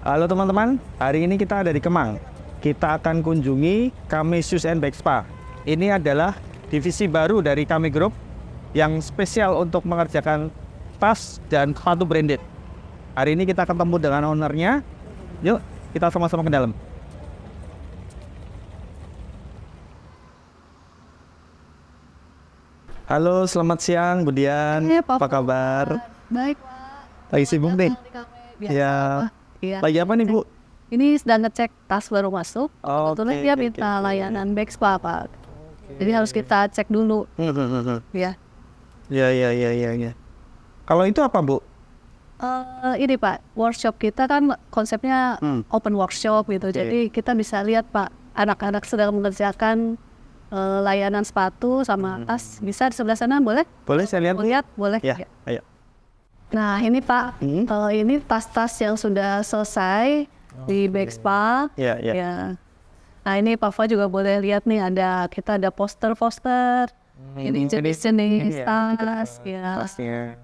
Halo teman-teman, hari ini kita ada di Kemang. Kita akan kunjungi Kami Shoes and Bag Spa. Ini adalah divisi baru dari Kami Group yang spesial untuk mengerjakan tas dan sepatu branded. Hari ini kita ketemu dengan ownernya. Yuk, kita sama-sama ke dalam. Halo, selamat siang Bu Dian. Apa kabar? Baik, Pak. Lagi sibuk nih? Ya. Iya. Lagi apa nih Bu? Ini sedang ngecek tas baru masuk. Kebetulan Oke, dia oke, minta oke. layanan bag spa, Pak. Jadi harus kita cek dulu, ya. Ya. Kalau itu apa Bu? Ini Pak, workshop kita kan konsepnya open workshop gitu. Oke. Jadi kita bisa lihat Pak, anak-anak sedang mengerjakan layanan sepatu sama tas. Bisa di sebelah sana, boleh? Boleh saya lihat? Lihat, boleh. Ya, ayo. Nah ini Pak, ini tas-tas yang sudah selesai di bag spa. Ya. Ya. Nah ini Pak Fa juga boleh lihat nih, kita ada poster-poster. Ini jenis-jenis tas, ya. Tasnya.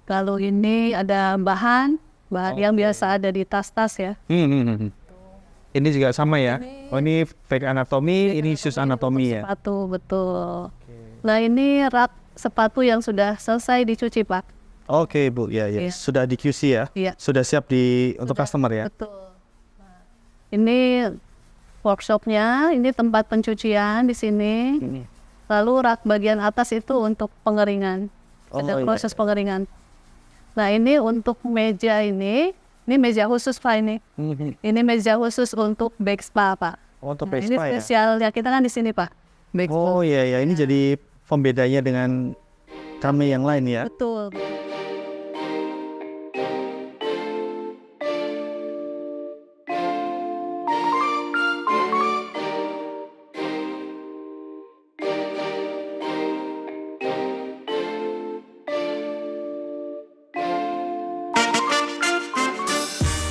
Lalu ini ada bahan yang biasa ada di tas-tas ya. Ini juga sama ya? Oh ini fake anatomi, ini shoes anatomi ya? Sepatu, betul. Nah ini rak sepatu yang sudah selesai dicuci Pak. Oke Bu, ya. Iya. Sudah di QC ya? Iya. Sudah siap untuk customer ya? Betul. Nah, ini workshopnya, ini tempat pencucian di sini. Lalu rak bagian atas itu untuk pengeringan. Ada proses pengeringan. Nah ini untuk meja ini meja khusus Pak ini. Ini meja khusus untuk bag spa Pak. Untuk Nah, ini Vespa ya? spesialnya kita kan di sini Pak. Bag spa. Oh iya, ini jadi pembedanya dengan kami yang lain ya? Betul.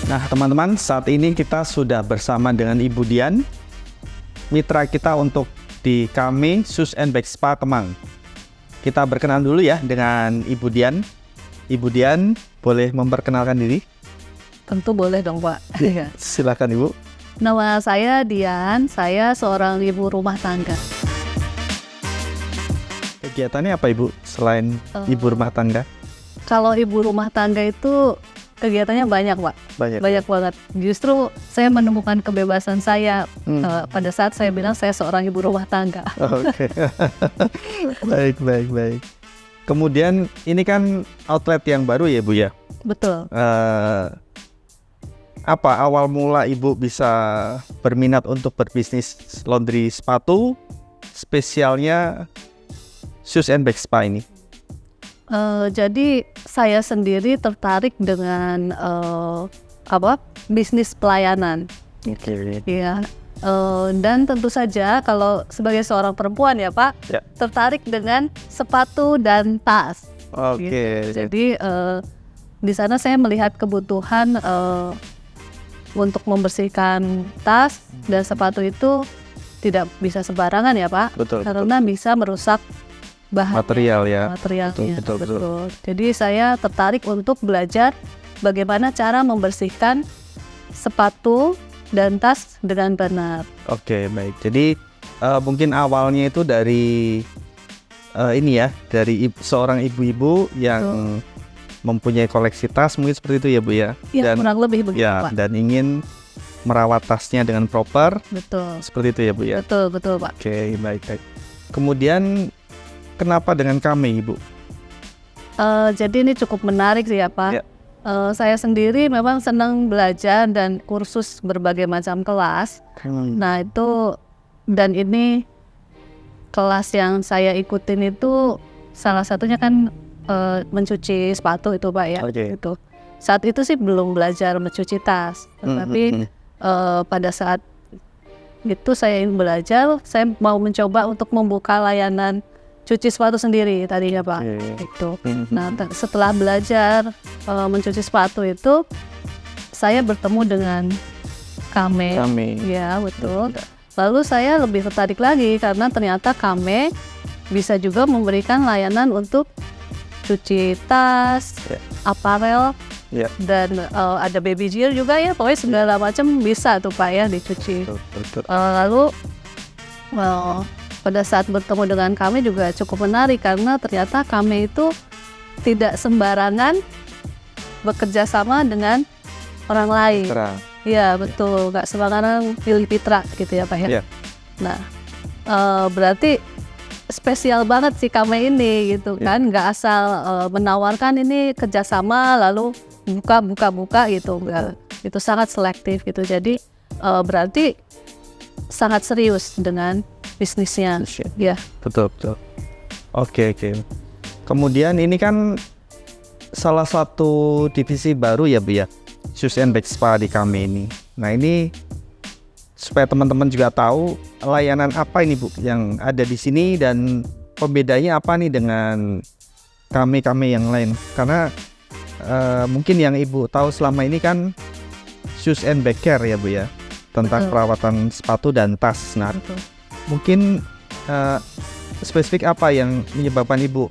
Nah teman-teman, saat ini kita sudah bersama dengan Ibu Dian, mitra kita untuk di Kami Shoes and Bag Spa Kemang. Kita berkenalan dulu ya dengan Ibu Dian. Ibu Dian, boleh memperkenalkan diri? Tentu boleh dong Pak. Iya. Silakan Ibu. Nama saya Dian, saya seorang ibu rumah tangga. Kegiatannya apa Ibu selain ibu rumah tangga? Kalau ibu rumah tangga itu kegiatannya banyak Pak. Banyak banget. Justru saya menemukan kebebasan saya pada saat saya bilang saya seorang ibu rumah tangga. Oke. Baik. Kemudian ini kan outlet yang baru ya Bu ya? Betul. Apa awal mula Ibu bisa berminat untuk berbisnis laundry sepatu, spesialnya Shoes and Bag Spa ini? Jadi saya sendiri tertarik dengan bisnis pelayanan. Ya. Dan tentu saja kalau sebagai seorang perempuan ya Pak, Ya. tertarik dengan sepatu dan tas. Oke. Gitu. Jadi di sana saya melihat kebutuhan untuk membersihkan tas dan sepatu itu tidak bisa sembarangan ya Pak, Betul. karena bisa merusak bahan Material ya. materialnya. Betul. Jadi saya tertarik untuk belajar bagaimana cara membersihkan sepatu dan tas dengan benar. Oke, baik. Jadi mungkin awalnya itu dari ini ya, dari seorang ibu-ibu yang mempunyai koleksi tas, mungkin seperti itu ya Bu ya. Ya, kurang lebih begitu Ya, Pak. dan ingin merawat tasnya dengan proper, Betul. seperti itu ya Bu ya. Betul Pak. Oke, baik. Kemudian kenapa dengan kami Ibu? Jadi ini cukup menarik sih ya Pak. Ya. Saya sendiri memang senang belajar dan kursus berbagai macam kelas. Nah itu, dan ini kelas yang saya ikutin itu salah satunya kan mencuci sepatu itu Pak ya. Oke. Gitu. Saat itu sih belum belajar mencuci tas, tetapi pada saat itu saya ingin belajar, saya mau mencoba untuk membuka layanan cuci sepatu sendiri tadinya Pak. Itu. Nah setelah belajar mencuci sepatu itu, saya bertemu dengan Kame. Ya betul. Lalu saya lebih tertarik lagi karena ternyata Kame bisa juga memberikan layanan untuk cuci tas, aparel, Ya. Dan ada baby gear juga ya, pokoknya segala macam bisa tuh Pak ya dicuci. Betul. Lalu pada saat bertemu dengan kami juga cukup menarik karena ternyata kami itu tidak sembarangan bekerja sama dengan orang lain. Terang. Iya betul, nggak sembarangan pilih mitra gitu ya Pak ya. Ya. Nah berarti spesial banget sih kami ini gitu kan, nggak asal menawarkan ini kerjasama lalu buka gitu, enggak. Itu sangat selektif gitu. Jadi berarti sangat serius dengan bisnisnya. Ya. Betul. Oke. Kemudian ini kan salah satu divisi baru ya Bu ya, Shoes and Bag Spa di kami ini. Nah ini supaya teman-teman juga tahu layanan apa ini Bu yang ada di sini dan pembedanya apa nih dengan kami yang lain. Karena mungkin yang Ibu tahu selama ini kan Shoes and Bag Care ya Bu ya, tentang perawatan sepatu dan tas. Nah Betul. mungkin spesifik apa yang menyebabkan Ibu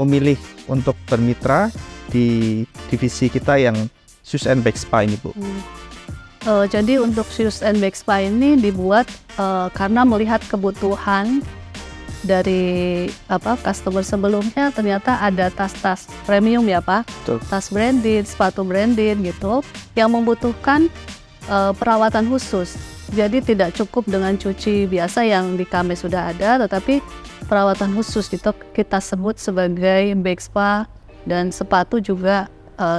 memilih untuk bermitra di divisi kita yang Shoes and Bag Spa ini Bu? Jadi untuk Shoes and Bag Spa ini dibuat karena melihat kebutuhan dari customer sebelumnya, ternyata ada tas-tas premium ya Pak, Betul. tas branded, sepatu branded gitu, yang membutuhkan perawatan khusus. Jadi tidak cukup dengan cuci biasa yang di kami sudah ada, tetapi perawatan khusus itu kita sebut sebagai bag spa, dan sepatu juga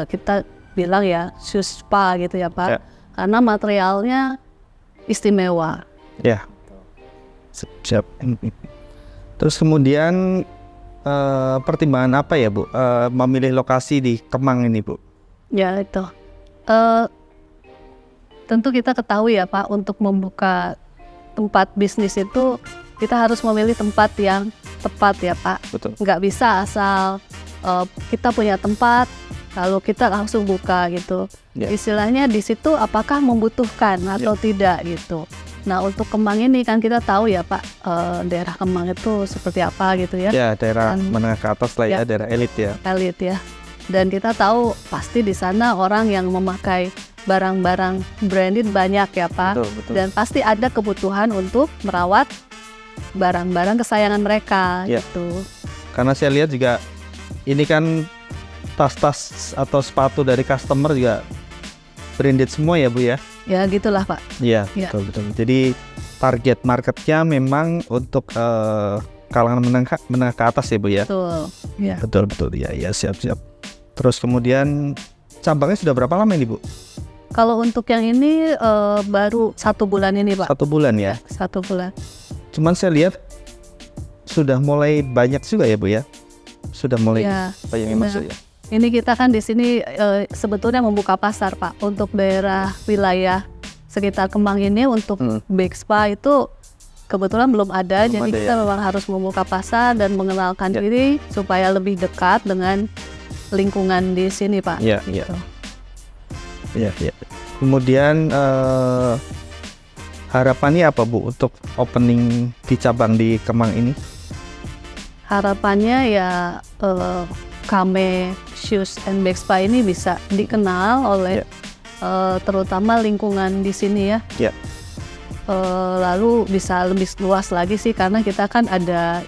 kita bilang ya shoes spa gitu ya Pak. Ya. Karena materialnya istimewa. Ya. Siap. Terus kemudian pertimbangan apa ya Bu memilih lokasi di Kemang ini Bu? Ya itu. Tentu kita ketahui ya Pak, untuk membuka tempat bisnis itu kita harus memilih tempat yang tepat ya Pak. Betul. Nggak bisa asal kita punya tempat lalu kita langsung buka gitu. Ya. Istilahnya di situ apakah membutuhkan atau tidak gitu. Nah untuk Kemang ini kan kita tahu ya Pak, daerah Kemang itu seperti apa gitu ya. Ya daerah Dan- menengah ke atas lah ya, Ya. daerah elit ya. Elit ya. Dan kita tahu pasti di sana orang yang memakai barang-barang branded banyak ya Pak. Betul. Dan pasti ada kebutuhan untuk merawat barang-barang kesayangan mereka Ya. gitu. Karena saya lihat juga ini kan tas-tas atau sepatu dari customer juga branded semua ya Bu ya. Ya gitulah Pak. Iya, Ya. betul. Jadi target marketnya memang untuk kalangan menengah ke atas ya Bu ya. Betul. Ya. Betul. Ya, siap. Terus kemudian cabangnya sudah berapa lama ini Bu? Kalau untuk yang ini baru 1 bulan ini Pak. 1 bulan ya. 1 bulan. Cuman saya lihat sudah mulai banyak juga ya Bu ya. Sudah mulai Ya. banyak yang Nah, masuk ya. Ini kita kan di sini sebetulnya membuka pasar Pak untuk daerah wilayah sekitar Kemang ini untuk bag spa itu kebetulan belum ada. Belum Jadi ada, kita ya. memang harus membuka pasar dan mengenalkan Ya. diri supaya lebih dekat dengan lingkungan di sini Pak. Iya. Gitu. Iya. Kemudian harapannya apa Bu untuk opening di cabang di Kemang ini? Harapannya ya Kame Shoes and Bag Spa ini bisa dikenal oleh terutama lingkungan di sini ya. Ya. Lalu bisa lebih luas lagi sih karena kita kan ada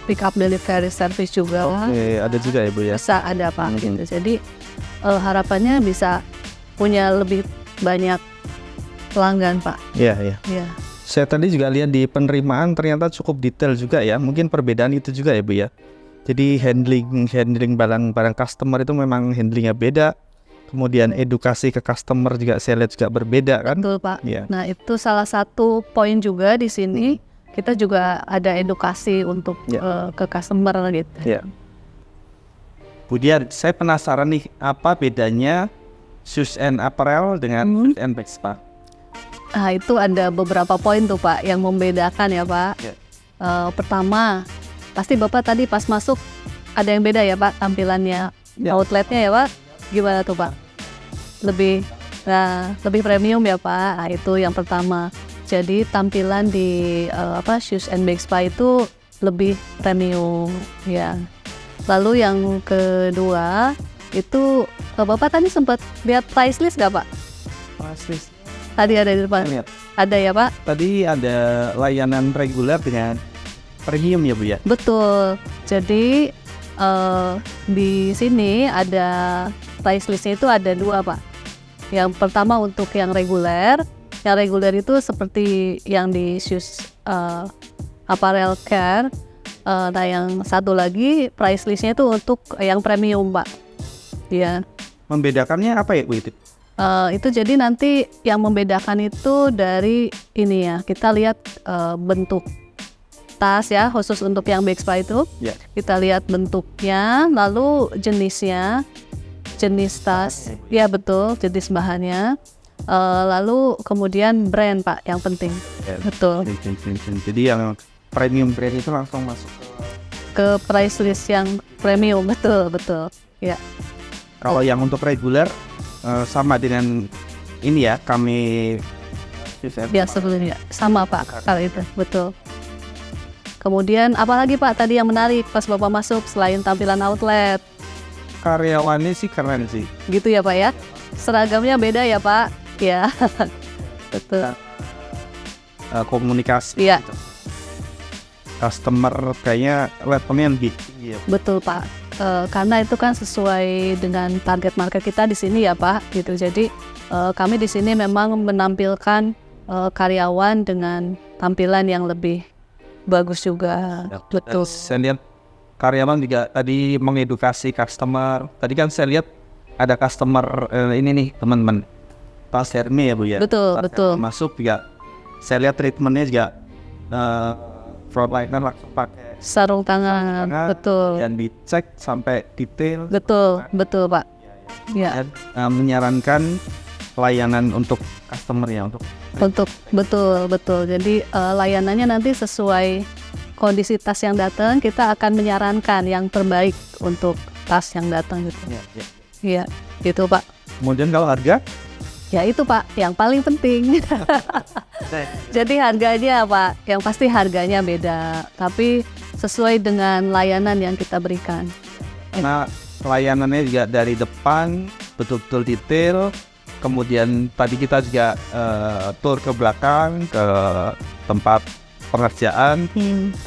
pick up delivery service juga. Oke, ada juga ya Bu ya. Bisa ada Pak gitu. Jadi harapannya bisa punya lebih banyak pelanggan Pak. Iya. Ya. Saya tadi juga lihat di penerimaan ternyata cukup detail juga ya. Mungkin perbedaan itu juga ya Bu ya. Jadi handling barang customer itu memang handlingnya beda. Kemudian edukasi ke customer juga saya lihat juga berbeda kan. Betul Pak. Iya. Nah itu salah satu poin juga di sini. Kita juga ada edukasi untuk ke customer gitu. Ya. Bu Dian, saya penasaran nih apa bedanya shoes and apparel dengan shoes and bag spa? Nah itu ada beberapa poin tuh Pak yang membedakan ya Pak. Ya. Pertama, pasti Bapak tadi pas masuk ada yang beda ya Pak tampilannya, Ya. outletnya ya Pak. Gimana tuh Pak? Lebih premium ya Pak. Nah itu yang pertama. Jadi tampilan di Shoes and Bag Spa itu lebih premium ya. Lalu yang kedua Itu Bapak tadi sempat lihat price list nggak Pak? Pasti. Tadi ada di depan. Lihat. Ada ya Pak? Tadi ada layanan reguler dengan premium ya Bu ya? Betul. Jadi di sini ada price listnya itu ada 2 Pak. Yang pertama untuk yang reguler. Yang reguler itu seperti yang di shoes apparel care. Nah yang satu lagi price listnya itu untuk yang premium Pak. Ya. Membedakannya apa ya Bu itu? Itu jadi nanti yang membedakan itu dari ini ya, kita lihat bentuk tas ya, khusus untuk yang Bexpa itu. Ya. Kita lihat bentuknya, lalu jenisnya, jenis tas, ya betul, jenis bahannya. Lalu kemudian brand Pak, yang penting. Ya. Betul. Jadi yang premium brand itu langsung masuk Ke price list yang premium, betul. Ya. Kalau yang untuk reguler sama dengan ini ya, kami Ya sebelumnya sama Pak, kalau itu betul. Kemudian apalagi Pak tadi yang menarik pas Bapak masuk selain tampilan outlet? karyawannya sih keren sih. Gitu ya Pak ya? Seragamnya beda ya Pak? Ya, betul. Komunikasi. Iya. Customer kayaknya levelnya lebih tinggi ya. Betul Pak. Karena itu kan sesuai dengan target market kita di sini ya Pak. Gitu. Jadi kami di sini memang menampilkan karyawan dengan tampilan yang lebih bagus juga. Ya, Betul. Saya lihat karyawan juga tadi mengedukasi customer. Tadi kan saya lihat ada customer ini nih teman-teman, tas Hermes ya Bu ya. Betul, Tas betul. Hermes masuk juga. Saya lihat treatmentnya juga frontliner langsung pakai Sarung tangan, betul. dan dicek sampai detail. Betul Pak. Ya. Dan menyarankan layanan untuk customer ya, untuk Betul. Jadi layanannya nanti sesuai kondisi tas yang datang, kita akan menyarankan yang terbaik untuk tas yang datang gitu. ya. Iya, gitu Pak. Kemudian kalau harga, Ya itu Pak, yang paling penting. Jadi harganya Pak, yang pasti harganya beda, tapi sesuai dengan layanan yang kita berikan. karena layanannya juga dari depan betul-betul detail. Kemudian tadi kita juga tour ke belakang ke tempat pengerjaan.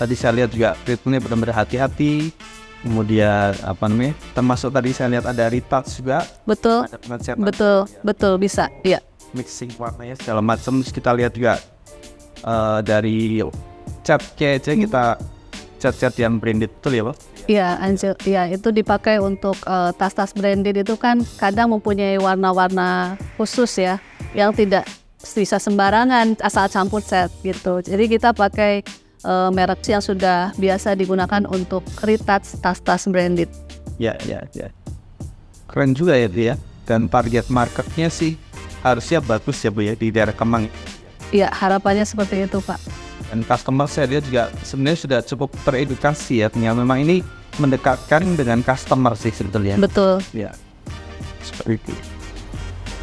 Tadi saya lihat juga treatmentnya benar-benar hati-hati. Kemudian termasuk tadi saya lihat ada retouch juga. Betul, Ada pengecetan. betul bisa. Iya. Mixing warnanya segala macam. Terus kita lihat juga dari catnya aja kita cat yang branded, betul ya Pak? Iya, Angel. Iya, itu dipakai untuk tas-tas branded itu kan kadang mempunyai warna-warna khusus ya, yang tidak bisa sembarangan asal campur cat gitu. Jadi kita pakai merek yang sudah biasa digunakan untuk retouch tas-tas branded. Ya. Keren juga ya Bu ya. Dan target marketnya sih harusnya bagus ya Bu ya di daerah Kemang. Iya, harapannya seperti itu Pak. Dan customer saya lihat juga sebenarnya sudah cukup teredukasi ya. Ternyata memang ini mendekatkan dengan customer sih sebetulnya. Betul. Ya, seperti itu.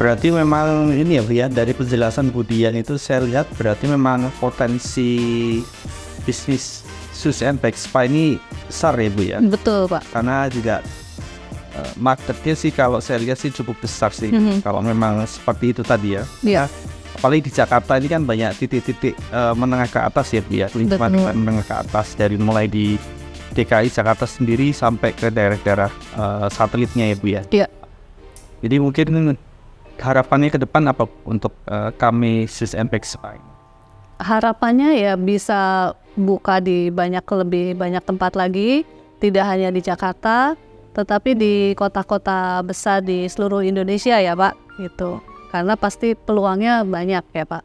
Berarti memang ini ya Bu ya, dari penjelasan Budian itu saya lihat berarti memang potensi bisnis shoes and Bexpa ini besar ya Bu ya. Betul Pak. Karena juga marketnya sih kalau saya lihat sih cukup besar sih. Kalau memang seperti itu tadi ya. Iya. Apalagi di Jakarta ini kan banyak titik-titik menengah ke atas ya Bu ya. Lingkungan menengah ke atas dari mulai di DKI Jakarta sendiri sampai ke daerah-daerah satelitnya ya Bu ya. Iya. Jadi mungkin harapannya ke depan apa untuk kami Shoes and Bexpa? Harapannya ya bisa buka di lebih banyak tempat lagi, tidak hanya di Jakarta, tetapi di kota-kota besar di seluruh Indonesia ya Pak, gitu. Karena pasti peluangnya banyak ya Pak.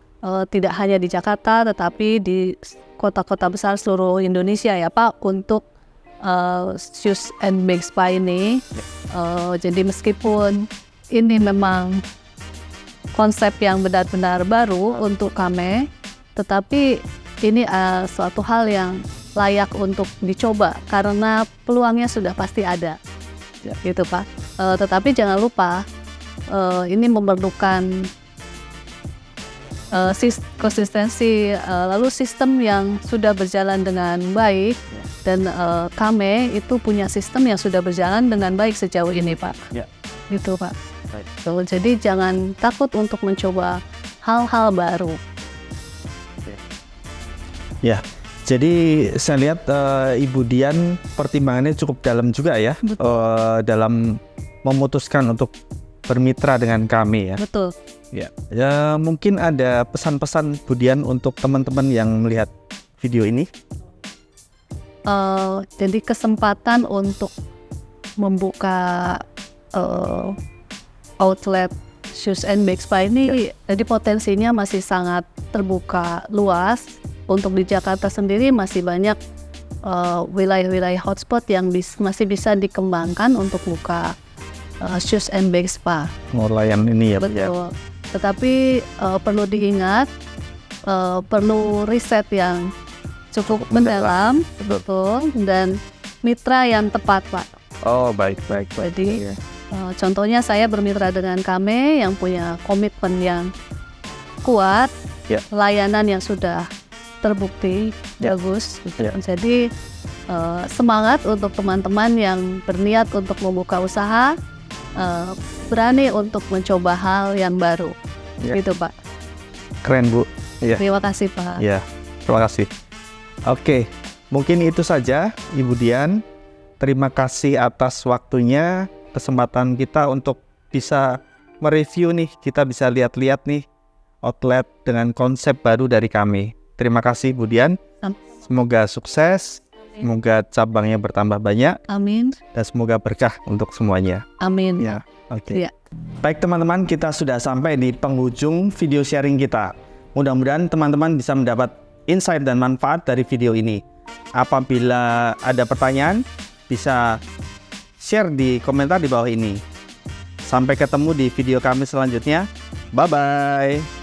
Tidak hanya di Jakarta, tetapi di kota-kota besar seluruh Indonesia ya Pak untuk Shoes and Bexpa ini. Jadi meskipun ini memang konsep yang benar-benar baru untuk kami, tetapi ini suatu hal yang layak untuk dicoba karena peluangnya sudah pasti ada, gitu Pak. Tetapi jangan lupa ini memerlukan konsistensi, lalu sistem yang sudah berjalan dengan baik, dan kami itu punya sistem yang sudah berjalan dengan baik sejauh ini, Pak. Ya. Gitu, Pak. Baik. So, jadi jangan takut untuk mencoba hal-hal baru. Ya, jadi saya lihat Ibu Dian pertimbangannya cukup dalam juga ya, dalam memutuskan untuk bermitra dengan kami ya. Betul. Ya, mungkin ada pesan-pesan Bu Dian untuk teman-teman yang melihat video ini. Jadi kesempatan untuk membuka outlet Shoes and Bags Spa ini, jadi potensinya masih sangat terbuka luas. Untuk di Jakarta sendiri masih banyak wilayah-wilayah hotspot yang masih bisa dikembangkan untuk buka Shoes and Bags Spa. Layan ini ya, Bu. Betul. Tetapi perlu diingat, perlu riset yang cukup mendalam, betul, dan mitra yang tepat, Pak. Oh, baik. Jadi contohnya saya bermitra dengan kami yang punya komitmen yang kuat, layanan yang sudah terbukti bagus. Jadi semangat untuk teman-teman yang berniat untuk membuka usaha, berani untuk mencoba hal yang baru. Gitu, Pak. Keren, Bu. Ya. Terima kasih, Pak. Ya, terima kasih. Oke, mungkin itu saja Ibu Dian. Terima kasih atas waktunya, kesempatan kita untuk bisa mereview nih, kita bisa lihat-lihat nih outlet dengan konsep baru dari kami. Terima kasih Bu Dian. Semoga sukses, semoga cabangnya bertambah banyak. Amin. Dan semoga berkah untuk semuanya. Amin. Ya, oke. Ya. Baik teman-teman, kita sudah sampai di penghujung video sharing kita. Mudah-mudahan teman-teman bisa mendapat insight dan manfaat dari video ini. Apabila ada pertanyaan, bisa share di komentar di bawah ini. Sampai ketemu di video kami selanjutnya. Bye-bye.